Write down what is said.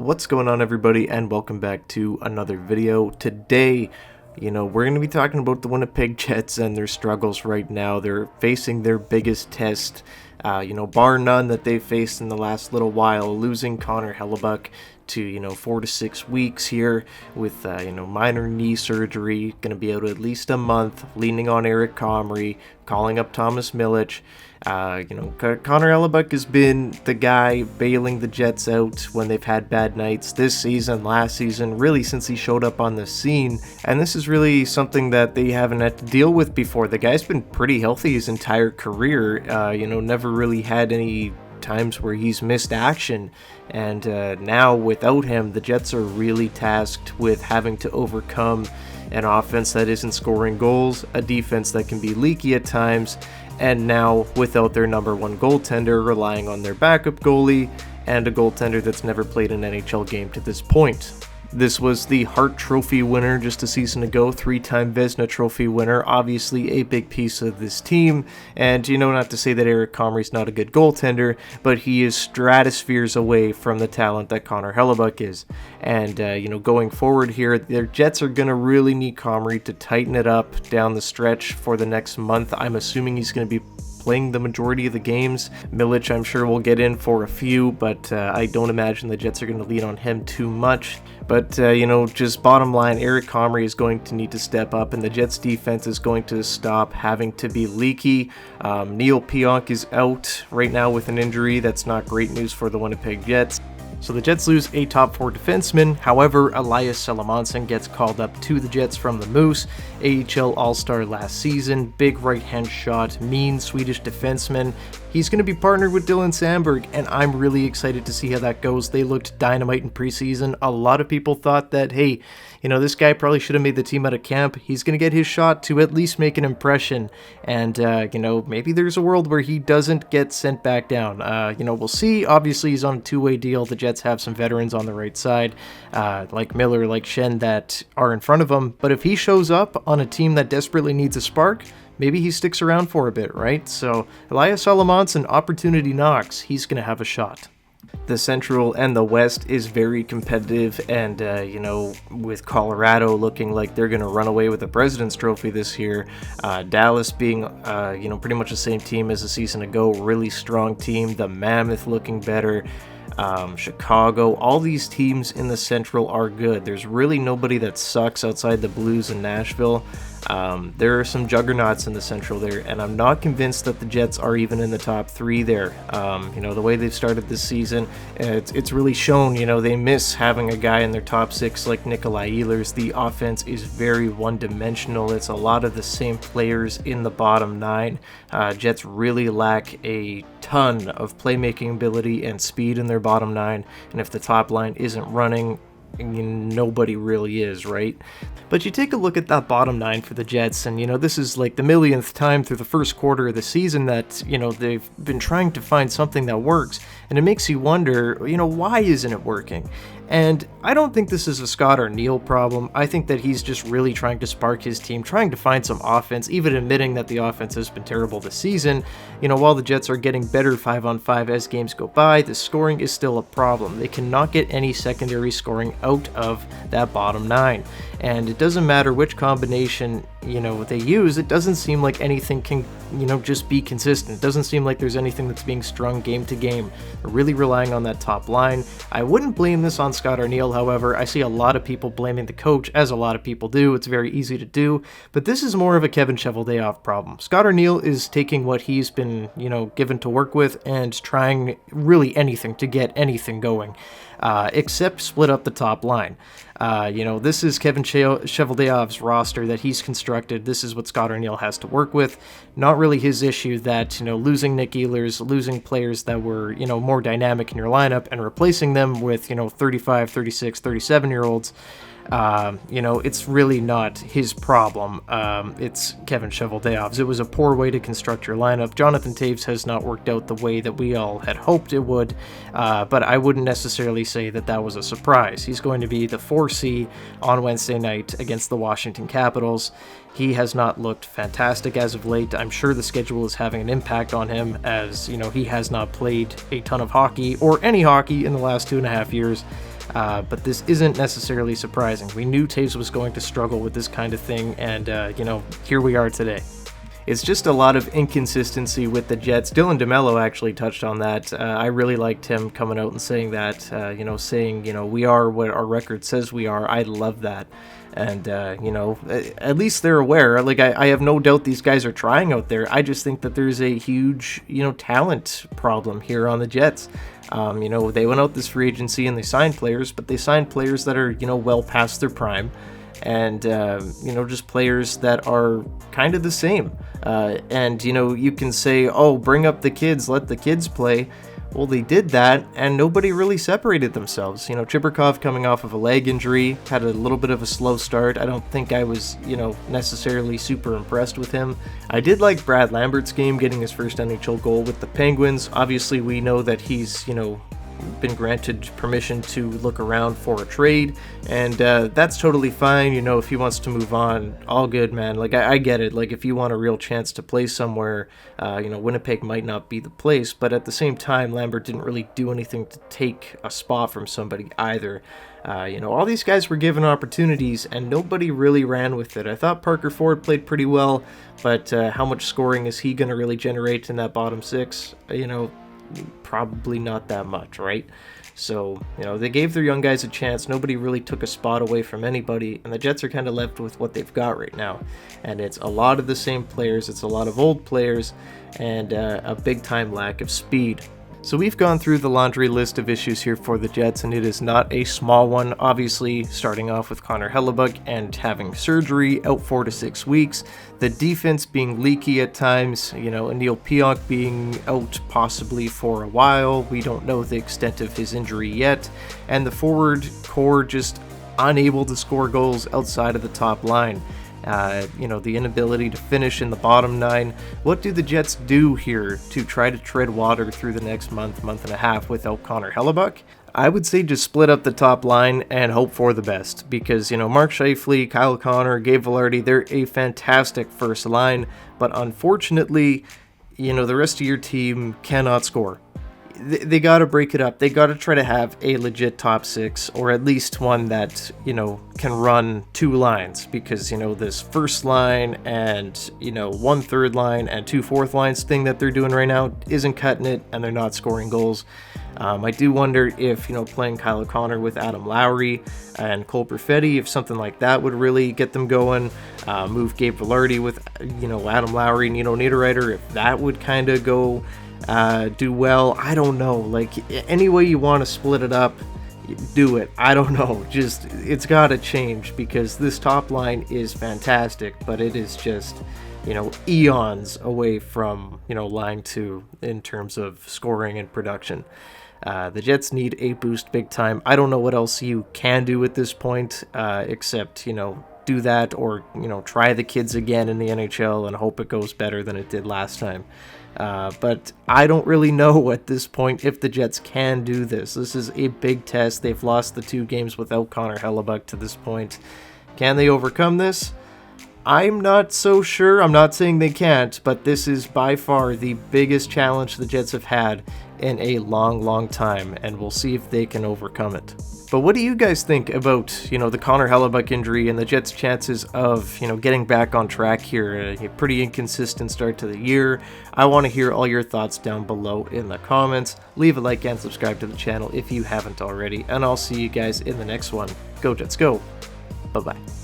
What's going on, everybody, and welcome back to another video. Today, we're going to be talking about the Winnipeg Jets and their struggles right now. They're facing their biggest test, bar none, that they've faced in the last little while, losing Connor Hellebuyck to 4 to 6 weeks here with minor knee surgery, going to be out at least a month, leaning on Eric Comrie, calling up Thomas Milic. Connor Hellebuyck has been the guy bailing the Jets out when they've had bad nights this season, last season, really since he showed up on the scene. And this is really something that they haven't had to deal with before. The guy's been pretty healthy his entire career, never really had any times where he's missed action. And now without him, the Jets are really tasked with having to overcome an offense that isn't scoring goals, a defense that can be leaky at times, and now without their number one goaltender, relying on their backup goalie and a goaltender that's never played an NHL game to this point. This was the Hart Trophy winner just a season ago, 3-time Vezina Trophy winner, obviously a big piece of this team. And, not to say that Eric Comrie's not a good goaltender, but he is stratospheres away from the talent that Connor Hellebuyck is. And, going forward here, their Jets are going to really need Comrie to tighten it up down the stretch for the next month. I'm assuming he's going to be playing the majority of the games. Milic, I'm sure, will get in for a few, but I don't imagine the Jets are going to lean on him too much. But, just bottom line, Eric Comrie is going to need to step up, and the Jets defense is going to stop having to be leaky. Neil Pionk is out right now with an injury. That's not great news for the Winnipeg Jets. So the Jets lose a top 4 defenseman. However, Elias Salomonsson gets called up to the Jets from the Moose. AHL All-Star last season, big right-hand shot, mean Swedish defenseman. He's going to be partnered with Dylan Sandberg, and I'm really excited to see how that goes. They looked dynamite in preseason. A lot of people thought that, hey, this guy probably should have made the team out of camp. He's going to get his shot to at least make an impression. And, maybe there's a world where he doesn't get sent back down. We'll see. Obviously, he's on a two-way deal. The Jets have some veterans on the right side, like Miller, like Schenn, that are in front of him. But if he shows up on a team that desperately needs a spark, maybe he sticks around for a bit, right? So Elias Salomonsson, opportunity knocks. He's going to have a shot. The Central and the West is very competitive, and, with Colorado looking like they're going to run away with the President's Trophy this year, Dallas being, pretty much the same team as a season ago, really strong team, the Mammoth looking better, Chicago, all these teams in the Central are good. There's really nobody that sucks outside the Blues and Nashville. There are some juggernauts in the Central there, and I'm not convinced that the Jets are even in the top 3 there. The way they've started this season, it's really shown, they miss having a guy in their top 6 like Nikolai Ehlers. The offense is very one-dimensional. It's a lot of the same players in the bottom 9. Jets really lack a ton of playmaking ability and speed in their bottom 9, and if the top line isn't running, nobody really is, right? But you take a look at that bottom 9 for the Jets, and this is like the millionth time through the first quarter of the season that they've been trying to find something that works, and it makes you wonder, why isn't it working? And I don't think this is a Scott or Neil problem. I think that he's just really trying to spark his team, trying to find some offense, even admitting that the offense has been terrible this season. While the Jets are getting better 5-on-5 as games go by, the scoring is still a problem. They cannot get any secondary scoring out of that bottom 9. And it doesn't matter which combination, they use, it doesn't seem like anything can, just be consistent. It doesn't seem like there's anything that's being strung game to game. They're really relying on that top line. I wouldn't blame this on Scott or Neil, however. I see a lot of people blaming the coach, as a lot of people do. It's very easy to do, but this is more of a Kevin Cheveldayoff problem. Scott or Neil is taking what he's been, given to work with and trying really anything to get anything going, except split up the top line. This is Kevin Cheveldayoff's roster that he's constructed. This is what Scott Arniel has to work with. Not really his issue that, losing Nick Ehlers, losing players that were, more dynamic in your lineup and replacing them with, 35, 36, 37-year-olds. It's really not his problem. It's Kevin Cheveldayoff's. It was a poor way to construct your lineup. Jonathan Toews has not worked out the way that we all had hoped it would, but I wouldn't necessarily say that that was a surprise. He's going to be the 4C on Wednesday night against the Washington Capitals. He has not looked fantastic as of late. I'm sure the schedule is having an impact on him, as he has not played a ton of hockey or any hockey in the last 2.5 years. But this isn't necessarily surprising. We knew Taves was going to struggle with this kind of thing, and, here we are today. It's just a lot of inconsistency with the Jets. Dylan DeMello actually touched on that. I really liked him coming out and saying that, saying, we are what our record says we are. I love that. And, at least they're aware. Like, I have no doubt these guys are trying out there. I just think that there's a huge, talent problem here on the Jets. They went out this free agency and they signed players, but they signed players that are, well past their prime. And, just players that are kind of the same. You can say, oh, bring up the kids, let the kids play. Well, they did that, and nobody really separated themselves. Chibrikov coming off of a leg injury, had a little bit of a slow start. I don't think I was, necessarily super impressed with him. I did like Brad Lambert's game, getting his first NHL goal with the Penguins. Obviously, we know that he's, been granted permission to look around for a trade, and that's totally fine. If he wants to move on, all good, man. Like, I get it. Like, if you want a real chance to play somewhere, Winnipeg might not be the place, but at the same time, Lambert didn't really do anything to take a spot from somebody either. All these guys were given opportunities, and nobody really ran with it. I thought Parker Ford played pretty well, but how much scoring is he going to really generate in that bottom six? Probably not that much, right? So, they gave their young guys a chance. Nobody really took a spot away from anybody, and the Jets are kind of left with what they've got right now. And it's a lot of the same players, it's a lot of old players, and a big-time lack of speed. So we've gone through the laundry list of issues here for the Jets, and it is not a small one. Obviously, starting off with Connor Hellebuyck and having surgery, out 4 to 6 weeks. The defense being leaky at times, Neil Pionk being out possibly for a while. We don't know the extent of his injury yet. And the forward core just unable to score goals outside of the top line. The inability to finish in the bottom 9. What do the Jets do here to try to tread water through the next month and a half without Connor Hellebuyck? I would say just split up the top line and hope for the best, because, Mark Scheifele, Kyle Connor, Gabe Vilardi, they're a fantastic first line, but unfortunately, the rest of your team cannot score. They got to break it up. They got to try to have a legit top 6, or at least one that, can run 2 lines, because, this first line and, 1 third line and 2 fourth lines thing that they're doing right now isn't cutting it, and they're not scoring goals. I do wonder if, playing Kyle O'Connor with Adam Lowry and Cole Perfetti, if something like that would really get them going. Move Gabe Vilardi with, Adam Lowry and, Niederreiter, if that would kind of go do well. I don't know. Like, any way you want to split it up, do it. I don't know. Just, it's got to change, because this top line is fantastic, but it is just, eons away from, line 2 in terms of scoring and production. The Jets need a boost big time. I don't know what else you can do at this point, except, do that, or, try the kids again in the NHL and hope it goes better than it did last time. But I don't really know at this point if the Jets can do this. This is a big test. They've lost the 2 games without Connor Hellebuyck to this point. Can they overcome this? I'm not so sure. I'm not saying they can't, but this is by far the biggest challenge the Jets have had in a long time, and we'll see if they can overcome it. But what do you guys think about, the Connor Hellebuyck injury and the Jets' chances of, getting back on track here? A pretty inconsistent start to the year. I want to hear all your thoughts down below in the comments. Leave a like and subscribe to the channel if you haven't already, and I'll see you guys in the next one. Go Jets, go. Bye-bye.